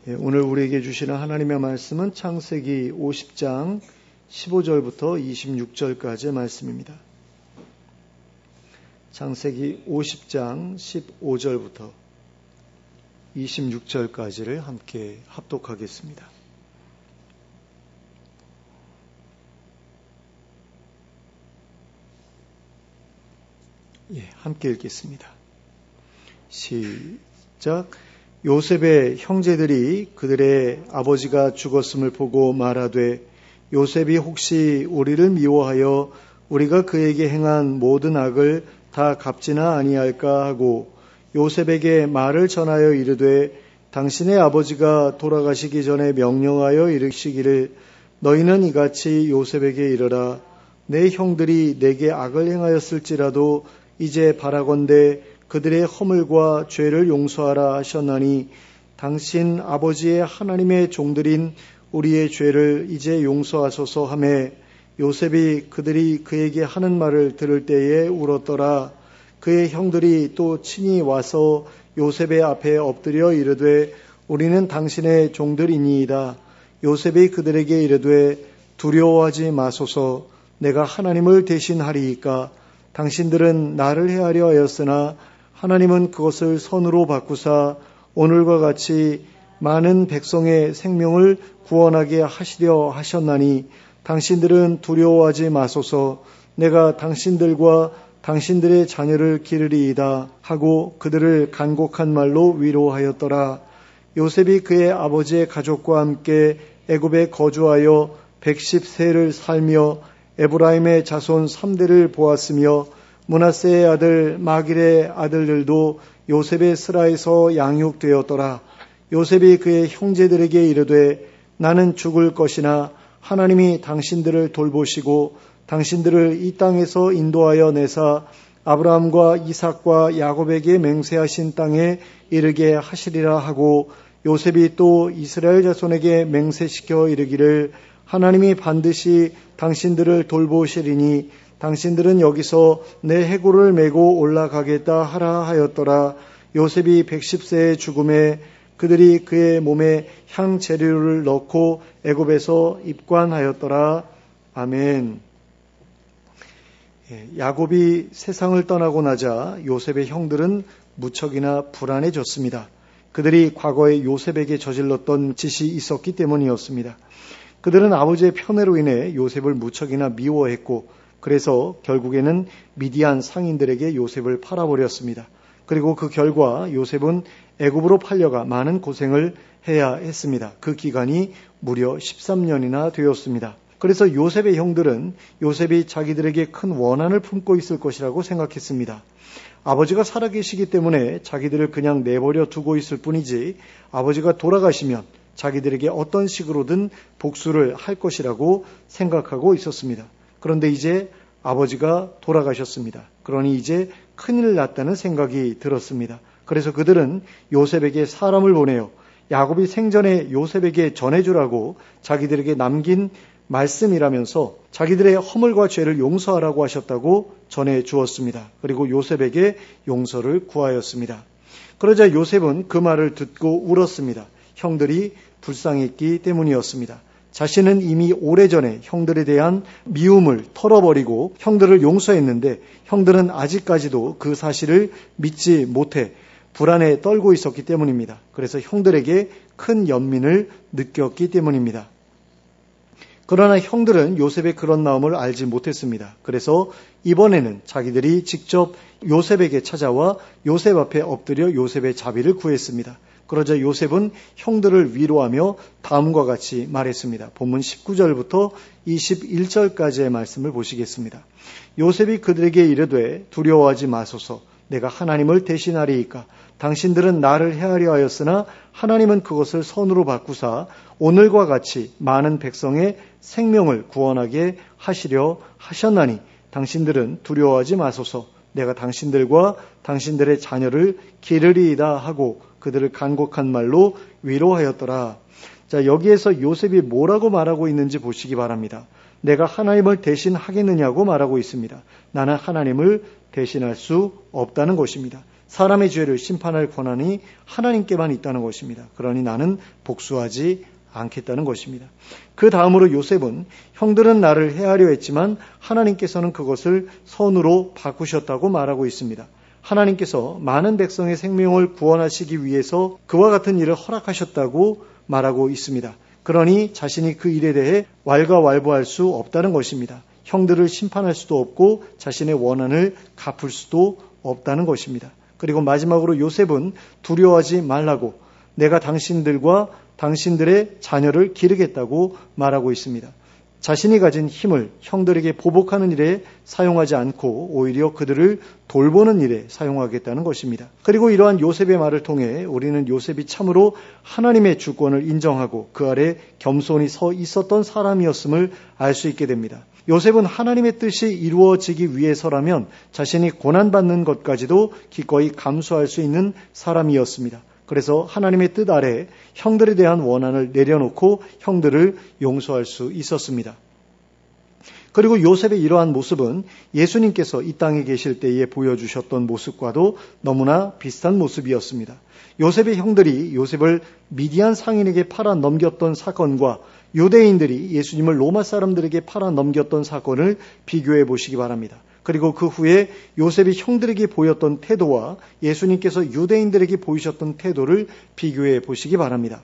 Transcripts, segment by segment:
오늘 우리에게 주시는 하나님의 말씀은 창세기 50장 15절부터 26절까지의 말씀입니다. 창세기 50장 15절부터 26절까지를 함께 합독하겠습니다. 함께 읽겠습니다. 시작. 요셉의 형제들이 그들의 아버지가 죽었음을 보고 말하되 요셉이 혹시 우리를 미워하여 우리가 그에게 행한 모든 악을 다 갚지나 아니할까 하고 요셉에게 말을 전하여 이르되 당신의 아버지가 돌아가시기 전에 명령하여 이르시기를 너희는 이같이 요셉에게 이르라 내 형들이 내게 악을 행하였을지라도 이제 바라건대 그들의 허물과 죄를 용서하라 하셨나니 당신 아버지의 하나님의 종들인 우리의 죄를 이제 용서하소서 하매 요셉이 그들이 그에게 하는 말을 들을 때에 울었더라. 그의 형들이 또 친히 와서 요셉의 앞에 엎드려 이르되 우리는 당신의 종들이니이다. 요셉이 그들에게 이르되 두려워하지 마소서 내가 하나님을 대신하리이까 당신들은 나를 해하려 하였으나 하나님은 그것을 선으로 바꾸사 오늘과 같이 많은 백성의 생명을 구원하게 하시려 하셨나니 당신들은 두려워하지 마소서 내가 당신들과 당신들의 자녀를 기르리이다 하고 그들을 간곡한 말로 위로하였더라. 요셉이 그의 아버지의 가족과 함께 애굽에 거주하여 110세를 살며 에브라임의 자손 3대를 보았으며 므낫세의 아들 마길의 아들들도 요셉의 스라에서 양육되었더라. 요셉이 그의 형제들에게 이르되 나는 죽을 것이나 하나님이 당신들을 돌보시고 당신들을 이 땅에서 인도하여 내사 아브라함과 이삭과 야곱에게 맹세하신 땅에 이르게 하시리라 하고 요셉이 또 이스라엘 자손에게 맹세시켜 이르기를 하나님이 반드시 당신들을 돌보시리니 당신들은 여기서 내 해골을 메고 올라가겠다 하라 하였더라. 요셉이 110세의 죽음에 그들이 그의 몸에 향 재료를 넣고 애굽에서 입관하였더라. 아멘. 야곱이 세상을 떠나고 나자 요셉의 형들은 무척이나 불안해졌습니다. 그들이 과거에 요셉에게 저질렀던 짓이 있었기 때문이었습니다. 그들은 아버지의 편애로 인해 요셉을 무척이나 미워했고 그래서 결국에는 미디안 상인들에게 요셉을 팔아버렸습니다. 그리고 그 결과 요셉은 애굽으로 팔려가 많은 고생을 해야 했습니다. 그 기간이 무려 13년이나 되었습니다. 그래서 요셉의 형들은 요셉이 자기들에게 큰 원한을 품고 있을 것이라고 생각했습니다. 아버지가 살아계시기 때문에 자기들을 그냥 내버려 두고 있을 뿐이지 아버지가 돌아가시면 자기들에게 어떤 식으로든 복수를 할 것이라고 생각하고 있었습니다. 그런데 이제 아버지가 돌아가셨습니다. 그러니 이제 큰일 났다는 생각이 들었습니다. 그래서 그들은 요셉에게 사람을 보내요. 야곱이 생전에 요셉에게 전해주라고 자기들에게 남긴 말씀이라면서 자기들의 허물과 죄를 용서하라고 하셨다고 전해주었습니다. 그리고 요셉에게 용서를 구하였습니다. 그러자 요셉은 그 말을 듣고 울었습니다. 형들이 불쌍했기 때문이었습니다. 자신은 이미 오래전에 형들에 대한 미움을 털어버리고 형들을 용서했는데 형들은 아직까지도 그 사실을 믿지 못해 불안에 떨고 있었기 때문입니다. 그래서 형들에게 큰 연민을 느꼈기 때문입니다. 그러나 형들은 요셉의 그런 마음을 알지 못했습니다. 그래서 이번에는 자기들이 직접 요셉에게 찾아와 요셉 앞에 엎드려 요셉의 자비를 구했습니다. 그러자 요셉은 형들을 위로하며 다음과 같이 말했습니다. 본문 19절부터 21절까지의 말씀을 보시겠습니다. 요셉이 그들에게 이르되 두려워하지 마소서 내가 하나님을 대신하리이까 당신들은 나를 해하려 하였으나 하나님은 그것을 선으로 바꾸사 오늘과 같이 많은 백성의 생명을 구원하게 하시려 하셨나니 당신들은 두려워하지 마소서 내가 당신들과 당신들의 자녀를 기르리이다 하고 그들을 간곡한 말로 위로하였더라. 자, 여기에서 요셉이 뭐라고 말하고 있는지 보시기 바랍니다. 내가 하나님을 대신하겠느냐고 말하고 있습니다. 나는 하나님을 대신할 수 없다는 것입니다. 사람의 죄를 심판할 권한이 하나님께만 있다는 것입니다. 그러니 나는 복수하지 않겠다는 것입니다. 그 다음으로 요셉은 형들은 나를 해하려 했지만 하나님께서는 그것을 선으로 바꾸셨다고 말하고 있습니다. 하나님께서 많은 백성의 생명을 구원하시기 위해서 그와 같은 일을 허락하셨다고 말하고 있습니다. 그러니 자신이 그 일에 대해 왈가왈부할 수 없다는 것입니다. 형들을 심판할 수도 없고 자신의 원한을 갚을 수도 없다는 것입니다. 그리고 마지막으로 요셉은 두려워하지 말라고 내가 당신들과 당신들의 자녀를 기르겠다고 말하고 있습니다. 자신이 가진 힘을 형들에게 보복하는 일에 사용하지 않고 오히려 그들을 돌보는 일에 사용하겠다는 것입니다. 그리고 이러한 요셉의 말을 통해 우리는 요셉이 참으로 하나님의 주권을 인정하고 그 아래 겸손히 서 있었던 사람이었음을 알 수 있게 됩니다. 요셉은 하나님의 뜻이 이루어지기 위해서라면 자신이 고난받는 것까지도 기꺼이 감수할 수 있는 사람이었습니다. 그래서 하나님의 뜻 아래 형들에 대한 원한을 내려놓고 형들을 용서할 수 있었습니다. 그리고 요셉의 이러한 모습은 예수님께서 이 땅에 계실 때에 보여주셨던 모습과도 너무나 비슷한 모습이었습니다. 요셉의 형들이 요셉을 미디안 상인에게 팔아 넘겼던 사건과 유대인들이 예수님을 로마 사람들에게 팔아 넘겼던 사건을 비교해 보시기 바랍니다. 그리고 그 후에 요셉이 형들에게 보였던 태도와 예수님께서 유대인들에게 보이셨던 태도를 비교해 보시기 바랍니다.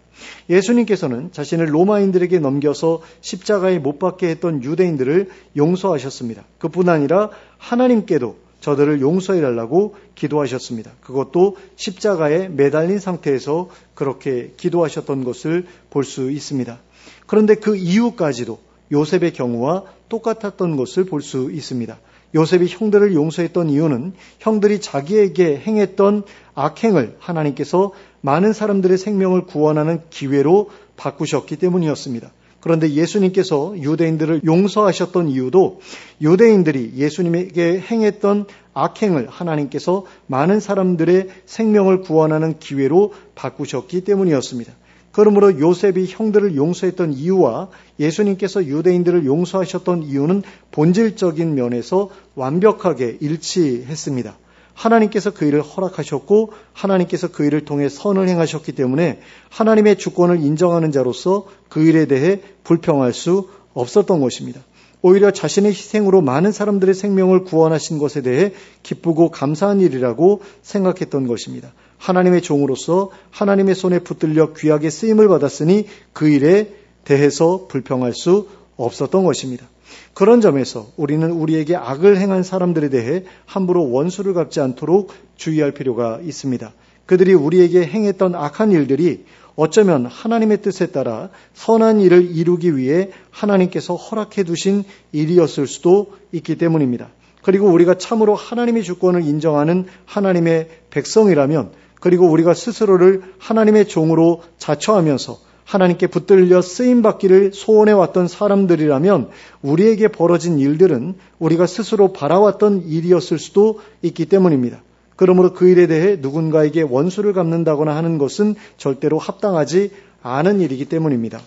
예수님께서는 자신을 로마인들에게 넘겨서 십자가에 못 박게 했던 유대인들을 용서하셨습니다. 그뿐 아니라 하나님께도 저들을 용서해달라고 기도하셨습니다. 그것도 십자가에 매달린 상태에서 그렇게 기도하셨던 것을 볼 수 있습니다. 그런데 그 이후까지도 요셉의 경우와 똑같았던 것을 볼 수 있습니다. 요셉이 형들을 용서했던 이유는 형들이 자기에게 행했던 악행을 하나님께서 많은 사람들의 생명을 구원하는 기회로 바꾸셨기 때문이었습니다. 그런데 예수님께서 유대인들을 용서하셨던 이유도 유대인들이 예수님에게 행했던 악행을 하나님께서 많은 사람들의 생명을 구원하는 기회로 바꾸셨기 때문이었습니다. 그러므로 요셉이 형들을 용서했던 이유와 예수님께서 유대인들을 용서하셨던 이유는 본질적인 면에서 완벽하게 일치했습니다. 하나님께서 그 일을 허락하셨고 하나님께서 그 일을 통해 선을 행하셨기 때문에 하나님의 주권을 인정하는 자로서 그 일에 대해 불평할 수 없었던 것입니다. 오히려 자신의 희생으로 많은 사람들의 생명을 구원하신 것에 대해 기쁘고 감사한 일이라고 생각했던 것입니다. 하나님의 종으로서 하나님의 손에 붙들려 귀하게 쓰임을 받았으니 그 일에 대해서 불평할 수 없었던 것입니다. 그런 점에서 우리는 우리에게 악을 행한 사람들에 대해 함부로 원수를 갚지 않도록 주의할 필요가 있습니다. 그들이 우리에게 행했던 악한 일들이 어쩌면 하나님의 뜻에 따라 선한 일을 이루기 위해 하나님께서 허락해 두신 일이었을 수도 있기 때문입니다. 그리고 우리가 참으로 하나님의 주권을 인정하는 하나님의 백성이라면 그리고 우리가 스스로를 하나님의 종으로 자처하면서 하나님께 붙들려 쓰임받기를 소원해왔던 사람들이라면 우리에게 벌어진 일들은 우리가 스스로 바라왔던 일이었을 수도 있기 때문입니다. 그러므로 그 일에 대해 누군가에게 원수를 갚는다거나 하는 것은 절대로 합당하지 않은 일이기 때문입니다.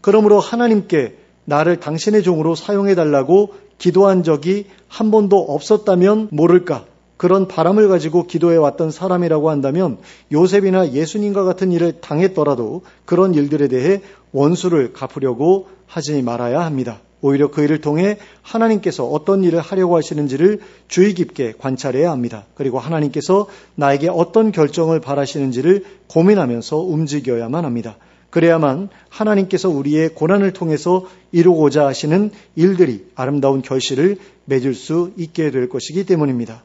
그러므로 하나님께 나를 당신의 종으로 사용해달라고 기도한 적이 한 번도 없었다면 모를까? 그런 바람을 가지고 기도해왔던 사람이라고 한다면 요셉이나 예수님과 같은 일을 당했더라도 그런 일들에 대해 원수를 갚으려고 하지 말아야 합니다. 오히려 그 일을 통해 하나님께서 어떤 일을 하려고 하시는지를 주의 깊게 관찰해야 합니다. 그리고 하나님께서 나에게 어떤 결정을 바라시는지를 고민하면서 움직여야만 합니다. 그래야만 하나님께서 우리의 고난을 통해서 이루고자 하시는 일들이 아름다운 결실을 맺을 수 있게 될 것이기 때문입니다.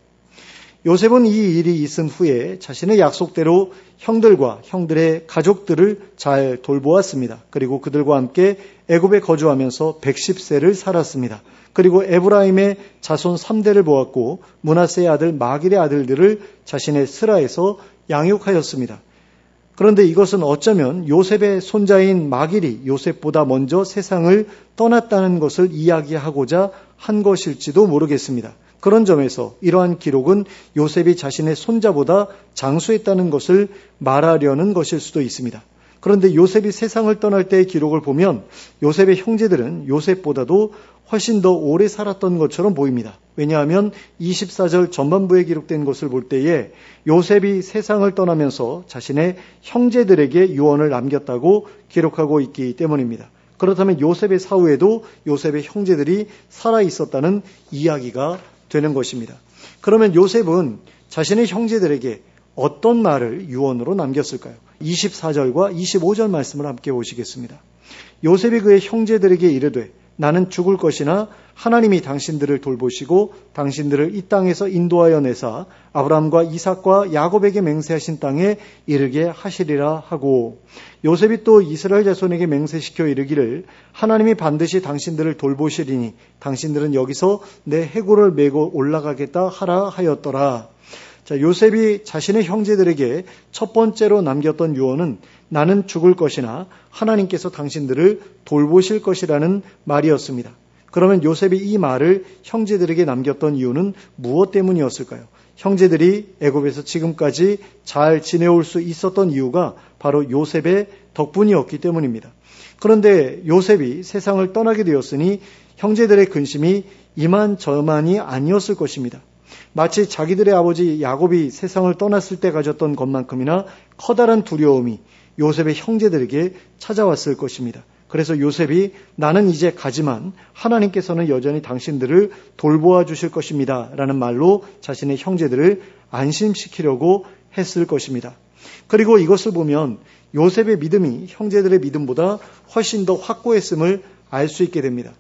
요셉은 이 일이 있은 후에 자신의 약속대로 형들과 형들의 가족들을 잘 돌보았습니다. 그리고 그들과 함께 애굽에 거주하면서 110세를 살았습니다. 그리고 에브라임의 자손 3대를 보았고 므낫세의 아들 마길의 아들들을 자신의 스라에서 양육하였습니다. 그런데 이것은 어쩌면 요셉의 손자인 마길이 요셉보다 먼저 세상을 떠났다는 것을 이야기하고자 한 것일지도 모르겠습니다. 그런 점에서 이러한 기록은 요셉이 자신의 손자보다 장수했다는 것을 말하려는 것일 수도 있습니다. 그런데 요셉이 세상을 떠날 때의 기록을 보면 요셉의 형제들은 요셉보다도 훨씬 더 오래 살았던 것처럼 보입니다. 왜냐하면 24절 전반부에 기록된 것을 볼 때에 요셉이 세상을 떠나면서 자신의 형제들에게 유언을 남겼다고 기록하고 있기 때문입니다. 그렇다면 요셉의 사후에도 요셉의 형제들이 살아 있었다는 이야기가 되는 것입니다. 그러면 요셉은 자신의 형제들에게 어떤 말을 유언으로 남겼을까요? 24절과 25절 말씀을 함께 보시겠습니다. 요셉이 그의 형제들에게 이르되 나는 죽을 것이나 하나님이 당신들을 돌보시고 당신들을 이 땅에서 인도하여 내사 아브라함과 이삭과 야곱에게 맹세하신 땅에 이르게 하시리라 하고, 요셉이 또 이스라엘 자손에게 맹세시켜 이르기를 하나님이 반드시 당신들을 돌보시리니 당신들은 여기서 내 해골을 메고 올라가겠다 하라 하였더라. 자, 요셉이 자신의 형제들에게 첫 번째로 남겼던 유언은 나는 죽을 것이나 하나님께서 당신들을 돌보실 것이라는 말이었습니다. 그러면 요셉이 이 말을 형제들에게 남겼던 이유는 무엇 때문이었을까요? 형제들이 애굽에서 지금까지 잘 지내올 수 있었던 이유가 바로 요셉의 덕분이었기 때문입니다. 그런데 요셉이 세상을 떠나게 되었으니 형제들의 근심이 이만저만이 아니었을 것입니다. 마치 자기들의 아버지 야곱이 세상을 떠났을 때 가졌던 것만큼이나 커다란 두려움이 요셉의 형제들에게 찾아왔을 것입니다. 그래서 요셉이 나는 이제 가지만 하나님께서는 여전히 당신들을 돌보아 주실 것입니다 라는 말로 자신의 형제들을 안심시키려고 했을 것입니다. 그리고 이것을 보면 요셉의 믿음이 형제들의 믿음보다 훨씬 더 확고했음을 알 수 있게 됩니다.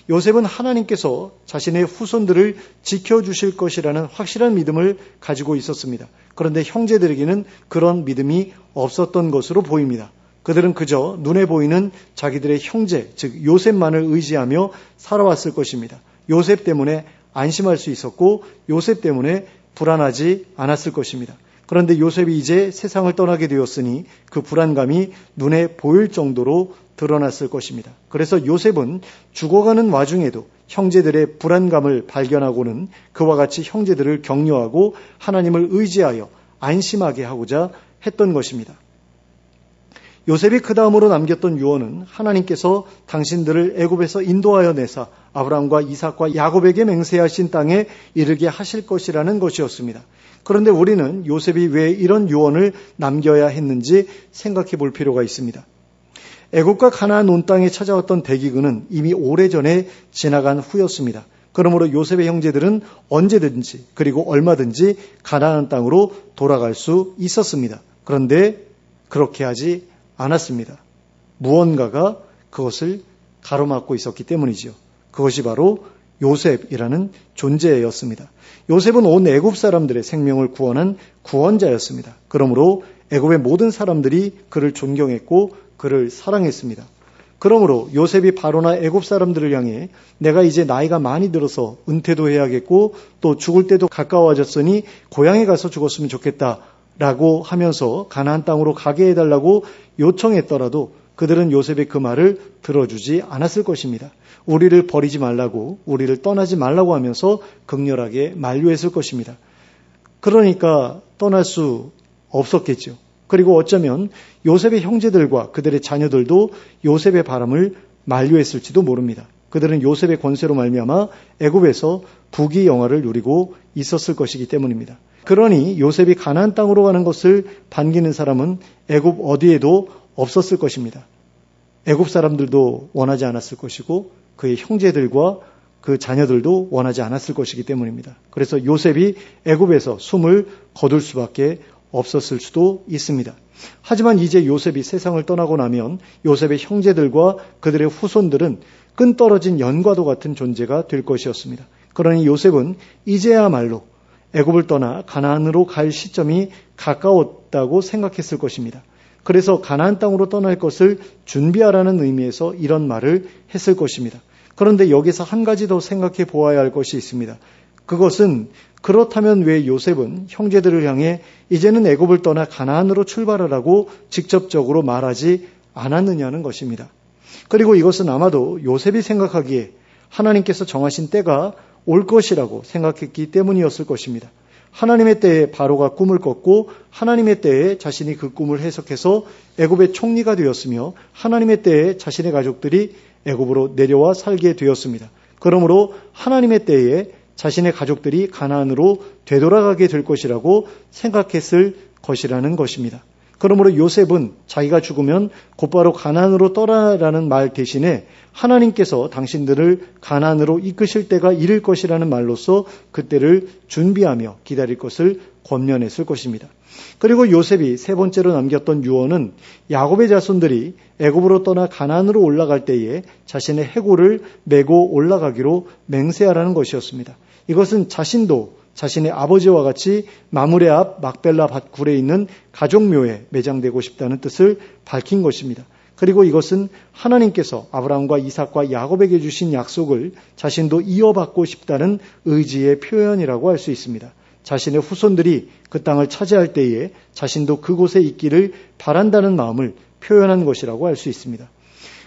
요셉은 하나님께서 자신의 후손들을 지켜주실 것이라는 확실한 믿음을 가지고 있었습니다. 그런데 형제들에게는 그런 믿음이 없었던 것으로 보입니다. 그들은 그저 눈에 보이는 자기들의 형제, 즉 요셉만을 의지하며 살아왔을 것입니다. 요셉 때문에 안심할 수 있었고 요셉 때문에 불안하지 않았을 것입니다. 그런데 요셉이 이제 세상을 떠나게 되었으니 그 불안감이 눈에 보일 정도로 드러났을 것입니다. 그래서 요셉은 죽어가는 와중에도 형제들의 불안감을 발견하고는 그와 같이 형제들을 격려하고 하나님을 의지하여 안심하게 하고자 했던 것입니다. 요셉이 그 다음으로 남겼던 유언은 하나님께서 당신들을 애굽에서 인도하여 내사 아브라함과 이삭과 야곱에게 맹세하신 땅에 이르게 하실 것이라는 것이었습니다. 그런데 우리는 요셉이 왜 이런 유언을 남겨야 했는지 생각해 볼 필요가 있습니다. 애굽과 가나안 온 땅에 찾아왔던 대기근은 이미 오래전에 지나간 후였습니다. 그러므로 요셉의 형제들은 언제든지 그리고 얼마든지 가나안 땅으로 돌아갈 수 있었습니다. 그런데 그렇게 하지 않았습니다. 무언가가 그것을 가로막고 있었기 때문이죠. 그것이 바로 요셉이라는 존재였습니다. 요셉은 온 애굽 사람들의 생명을 구원한 구원자였습니다. 그러므로 애굽의 모든 사람들이 그를 존경했고 그를 사랑했습니다. 그러므로 요셉이 바로나 애굽 사람들을 향해 내가 이제 나이가 많이 들어서 은퇴도 해야겠고 또 죽을 때도 가까워졌으니 고향에 가서 죽었으면 좋겠다라고 하면서 가나안 땅으로 가게 해달라고 요청했더라도 그들은 요셉의 그 말을 들어주지 않았을 것입니다. 우리를 버리지 말라고, 우리를 떠나지 말라고 하면서 극렬하게 만류했을 것입니다. 그러니까 떠날 수 없었겠죠. 그리고 어쩌면 요셉의 형제들과 그들의 자녀들도 요셉의 바람을 만류했을지도 모릅니다. 그들은 요셉의 권세로 말미암아 애굽에서 부귀영화를 누리고 있었을 것이기 때문입니다. 그러니 요셉이 가나안 땅으로 가는 것을 반기는 사람은 애굽 어디에도 없었을 것입니다. 애굽 사람들도 원하지 않았을 것이고 그의 형제들과 그 자녀들도 원하지 않았을 것이기 때문입니다. 그래서 요셉이 애굽에서 숨을 거둘 수밖에 없었을 수도 있습니다. 하지만 이제 요셉이 세상을 떠나고 나면 요셉의 형제들과 그들의 후손들은 끈떨어진 연과도 같은 존재가 될 것이었습니다. 그러니 요셉은 이제야말로 애굽을 떠나 가나안으로 갈 시점이 가까웠다고 생각했을 것입니다. 그래서 가나안 땅으로 떠날 것을 준비하라는 의미에서 이런 말을 했을 것입니다. 그런데 여기서 한 가지 더 생각해 보아야 할 것이 있습니다. 그것은 그렇다면 왜 요셉은 형제들을 향해 이제는 애굽을 떠나 가나안으로 출발하라고 직접적으로 말하지 않았느냐는 것입니다. 그리고 이것은 아마도 요셉이 생각하기에 하나님께서 정하신 때가 올 것이라고 생각했기 때문이었을 것입니다. 하나님의 때에 바로가 꿈을 꿨고 하나님의 때에 자신이 그 꿈을 해석해서 애굽의 총리가 되었으며 하나님의 때에 자신의 가족들이 애굽으로 내려와 살게 되었습니다. 그러므로 하나님의 때에 자신의 가족들이 가나안으로 되돌아가게 될 것이라고 생각했을 것이라는 것입니다. 그러므로 요셉은 자기가 죽으면 곧바로 가나안으로 떠나라는 말 대신에 하나님께서 당신들을 가나안으로 이끄실 때가 이를 것이라는 말로써 그때를 준비하며 기다릴 것을 권면했을 것입니다. 그리고 요셉이 세 번째로 남겼던 유언은 야곱의 자손들이 애굽으로 떠나 가나안으로 올라갈 때에 자신의 해골을 메고 올라가기로 맹세하라는 것이었습니다. 이것은 자신도 자신의 아버지와 같이 마므레 앞 막벨라 밭굴에 있는 가족묘에 매장되고 싶다는 뜻을 밝힌 것입니다. 그리고 이것은 하나님께서 아브라함과 이삭과 야곱에게 주신 약속을 자신도 이어받고 싶다는 의지의 표현이라고 할 수 있습니다. 자신의 후손들이 그 땅을 차지할 때에 자신도 그곳에 있기를 바란다는 마음을 표현한 것이라고 할 수 있습니다.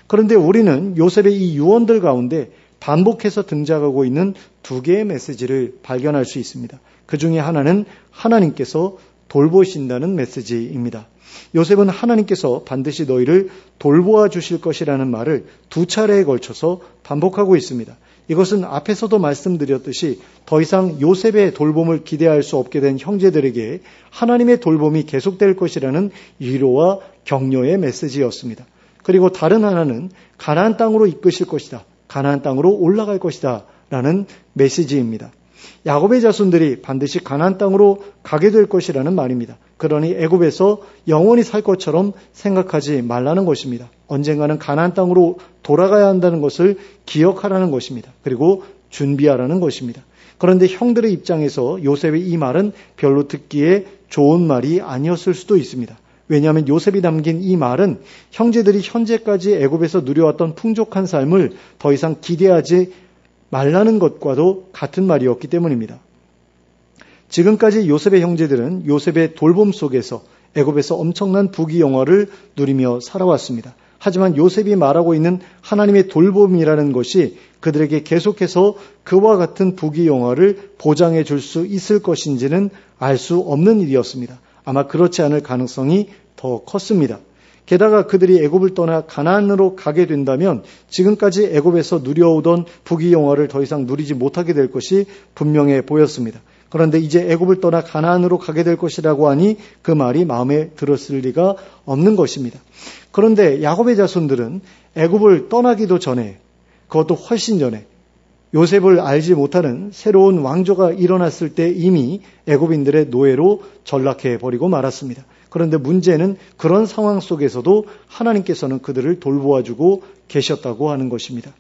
그런데 우리는 요셉의 이 유언들 가운데 반복해서 등장하고 있는 두 개의 메시지를 발견할 수 있습니다. 그 중에 하나는 하나님께서 돌보신다는 메시지입니다. 요셉은 하나님께서 반드시 너희를 돌보아 주실 것이라는 말을 두 차례에 걸쳐서 반복하고 있습니다. 이것은 앞에서도 말씀드렸듯이 더 이상 요셉의 돌봄을 기대할 수 없게 된 형제들에게 하나님의 돌봄이 계속될 것이라는 위로와 격려의 메시지였습니다. 그리고 다른 하나는 가나안 땅으로 이끄실 것이다. 가나안 땅으로 올라갈 것이다 라는 메시지입니다. 야곱의 자손들이 반드시 가나안 땅으로 가게 될 것이라는 말입니다. 그러니 애굽에서 영원히 살 것처럼 생각하지 말라는 것입니다. 언젠가는 가나안 땅으로 돌아가야 한다는 것을 기억하라는 것입니다. 그리고 준비하라는 것입니다. 그런데 형들의 입장에서 요셉의 이 말은 별로 듣기에 좋은 말이 아니었을 수도 있습니다. 왜냐하면 요셉이 남긴 이 말은 형제들이 현재까지 애굽에서 누려왔던 풍족한 삶을 더 이상 기대하지 말라는 것과도 같은 말이었기 때문입니다. 지금까지 요셉의 형제들은 요셉의 돌봄 속에서 애굽에서 엄청난 부귀영화를 누리며 살아왔습니다. 하지만 요셉이 말하고 있는 하나님의 돌봄이라는 것이 그들에게 계속해서 그와 같은 부귀영화를 보장해 줄 수 있을 것인지는 알 수 없는 일이었습니다. 아마 그렇지 않을 가능성이 더 컸습니다. 게다가 그들이 애굽을 떠나 가나안으로 가게 된다면 지금까지 애굽에서 누려오던 부귀영화를 더 이상 누리지 못하게 될 것이 분명해 보였습니다. 그런데 이제 애굽을 떠나 가나안으로 가게 될 것이라고 하니 그 말이 마음에 들었을 리가 없는 것입니다. 그런데 야곱의 자손들은 애굽을 떠나기도 전에, 그것도 훨씬 전에 요셉을 알지 못하는 새로운 왕조가 일어났을 때 이미 애굽인들의 노예로 전락해 버리고 말았습니다. 그런데 문제는 그런 상황 속에서도 하나님께서는 그들을 돌보아주고 계셨다고 하는 것입니다.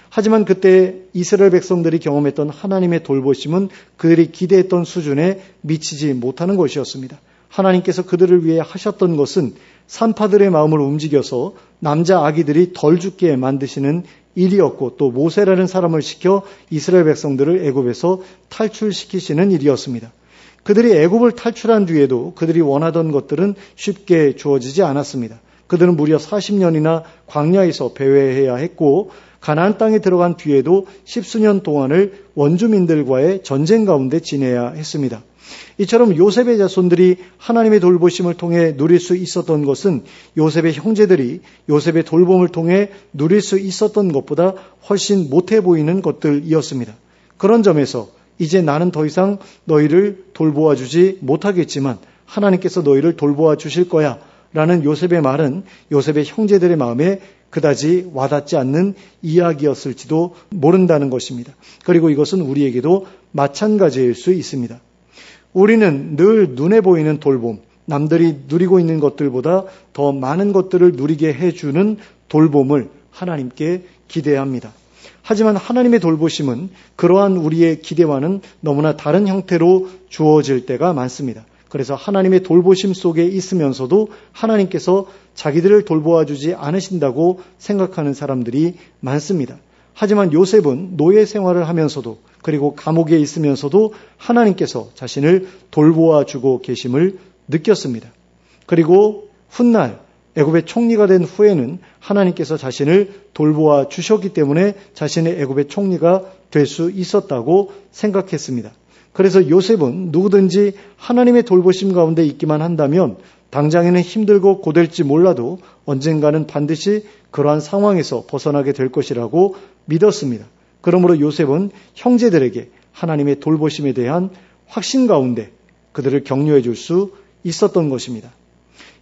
하지만 그때 이스라엘 백성들이 경험했던 하나님의 돌보심은 그들이 기대했던 수준에 미치지 못하는 것이었습니다. 하나님께서 그들을 위해 하셨던 것은 산파들의 마음을 움직여서 남자 아기들이 덜 죽게 만드시는 일이었고 또 모세라는 사람을 시켜 이스라엘 백성들을 애굽에서 탈출시키시는 일이었습니다. 그들이 애굽을 탈출한 뒤에도 그들이 원하던 것들은 쉽게 주어지지 않았습니다. 그들은 무려 40년이나 광야에서 배회해야 했고 가나안 땅에 들어간 뒤에도 10수년 동안을 원주민들과의 전쟁 가운데 지내야 했습니다. 이처럼 요셉의 자손들이 하나님의 돌보심을 통해 누릴 수 있었던 것은 요셉의 형제들이 요셉의 돌봄을 통해 누릴 수 있었던 것보다 훨씬 못해 보이는 것들이었습니다. 그런 점에서 이제 나는 더 이상 너희를 돌보아 주지 못하겠지만 하나님께서 너희를 돌보아 주실 거야 라는 요셉의 말은 요셉의 형제들의 마음에 그다지 와닿지 않는 이야기였을지도 모른다는 것입니다. 그리고 이것은 우리에게도 마찬가지일 수 있습니다. 우리는 늘 눈에 보이는 돌봄, 남들이 누리고 있는 것들보다 더 많은 것들을 누리게 해주는 돌봄을 하나님께 기대합니다. 하지만 하나님의 돌보심은 그러한 우리의 기대와는 너무나 다른 형태로 주어질 때가 많습니다. 그래서 하나님의 돌보심 속에 있으면서도 하나님께서 자기들을 돌보아 주지 않으신다고 생각하는 사람들이 많습니다. 하지만 요셉은 노예 생활을 하면서도 그리고 감옥에 있으면서도 하나님께서 자신을 돌보아 주고 계심을 느꼈습니다. 그리고 훗날 애굽의 총리가 된 후에는 하나님께서 자신을 돌보아 주셨기 때문에 자신의 애굽의 총리가 될 수 있었다고 생각했습니다. 그래서 요셉은 누구든지 하나님의 돌보심 가운데 있기만 한다면 당장에는 힘들고 고될지 몰라도 언젠가는 반드시 그러한 상황에서 벗어나게 될 것이라고 믿었습니다. 그러므로 요셉은 형제들에게 하나님의 돌보심에 대한 확신 가운데 그들을 격려해 줄 수 있었던 것입니다.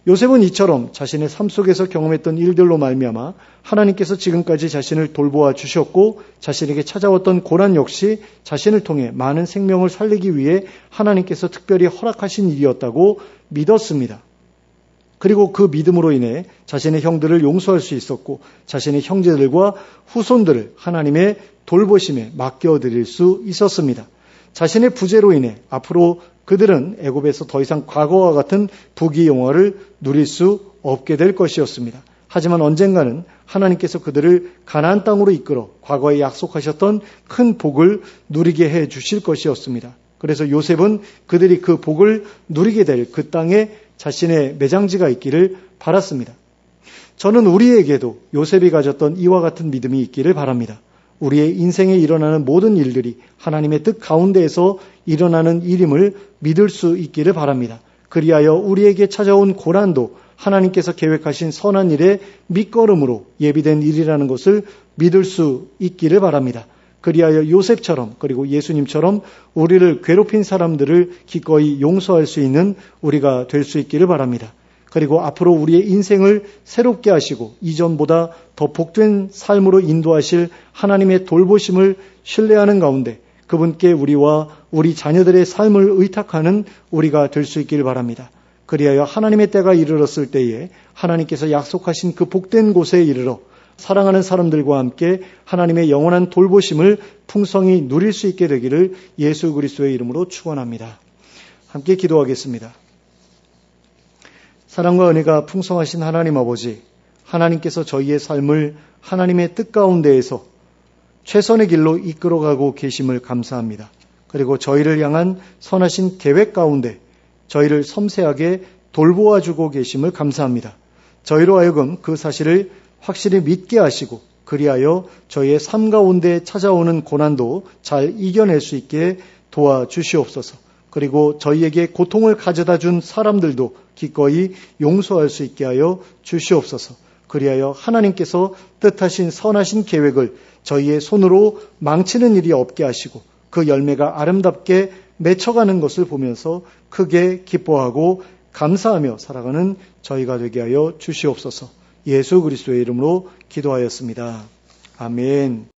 요셉은 이처럼 자신의 삶 속에서 경험했던 일들로 말미암아 하나님께서 지금까지 자신을 돌보아 주셨고 자신에게 찾아왔던 고난 역시 자신을 통해 많은 생명을 살리기 위해 하나님께서 특별히 허락하신 일이었다고 믿었습니다. 그리고 그 믿음으로 인해 자신의 형들을 용서할 수 있었고 자신의 형제들과 후손들을 하나님의 돌보심에 맡겨드릴 수 있었습니다. 자신의 부재로 인해 앞으로 그들은 애굽에서 더 이상 과거와 같은 부귀 영화를 누릴 수 없게 될 것이었습니다. 하지만 언젠가는 하나님께서 그들을 가나안 땅으로 이끌어 과거에 약속하셨던 큰 복을 누리게 해 주실 것이었습니다. 그래서 요셉은 그들이 그 복을 누리게 될 그 땅에 자신의 매장지가 있기를 바랐습니다. 저는 우리에게도 요셉이 가졌던 이와 같은 믿음이 있기를 바랍니다. 우리의 인생에 일어나는 모든 일들이 하나님의 뜻 가운데에서 일어나는 일임을 믿을 수 있기를 바랍니다. 그리하여 우리에게 찾아온 고난도 하나님께서 계획하신 선한 일의 밑거름으로 예비된 일이라는 것을 믿을 수 있기를 바랍니다. 그리하여 요셉처럼 그리고 예수님처럼 우리를 괴롭힌 사람들을 기꺼이 용서할 수 있는 우리가 될 수 있기를 바랍니다. 그리고 앞으로 우리의 인생을 새롭게 하시고 이전보다 더 복된 삶으로 인도하실 하나님의 돌보심을 신뢰하는 가운데 그분께 우리와 우리 자녀들의 삶을 의탁하는 우리가 될 수 있기를 바랍니다. 그리하여 하나님의 때가 이르렀을 때에 하나님께서 약속하신 그 복된 곳에 이르러 사랑하는 사람들과 함께 하나님의 영원한 돌보심을 풍성히 누릴 수 있게 되기를 예수 그리스도의 이름으로 축원합니다. 함께 기도하겠습니다. 사랑과 은혜가 풍성하신 하나님 아버지, 하나님께서 저희의 삶을 하나님의 뜻 가운데에서 최선의 길로 이끌어가고 계심을 감사합니다. 그리고 저희를 향한 선하신 계획 가운데 저희를 섬세하게 돌보아주고 계심을 감사합니다. 저희로 하여금 그 사실을 확실히 믿게 하시고 그리하여 저희의 삶 가운데 찾아오는 고난도 잘 이겨낼 수 있게 도와주시옵소서. 그리고 저희에게 고통을 가져다 준 사람들도 기꺼이 용서할 수 있게 하여 주시옵소서. 그리하여 하나님께서 뜻하신 선하신 계획을 저희의 손으로 망치는 일이 없게 하시고 그 열매가 아름답게 맺혀가는 것을 보면서 크게 기뻐하고 감사하며 살아가는 저희가 되게 하여 주시옵소서. 예수 그리스도의 이름으로 기도하였습니다. 아멘.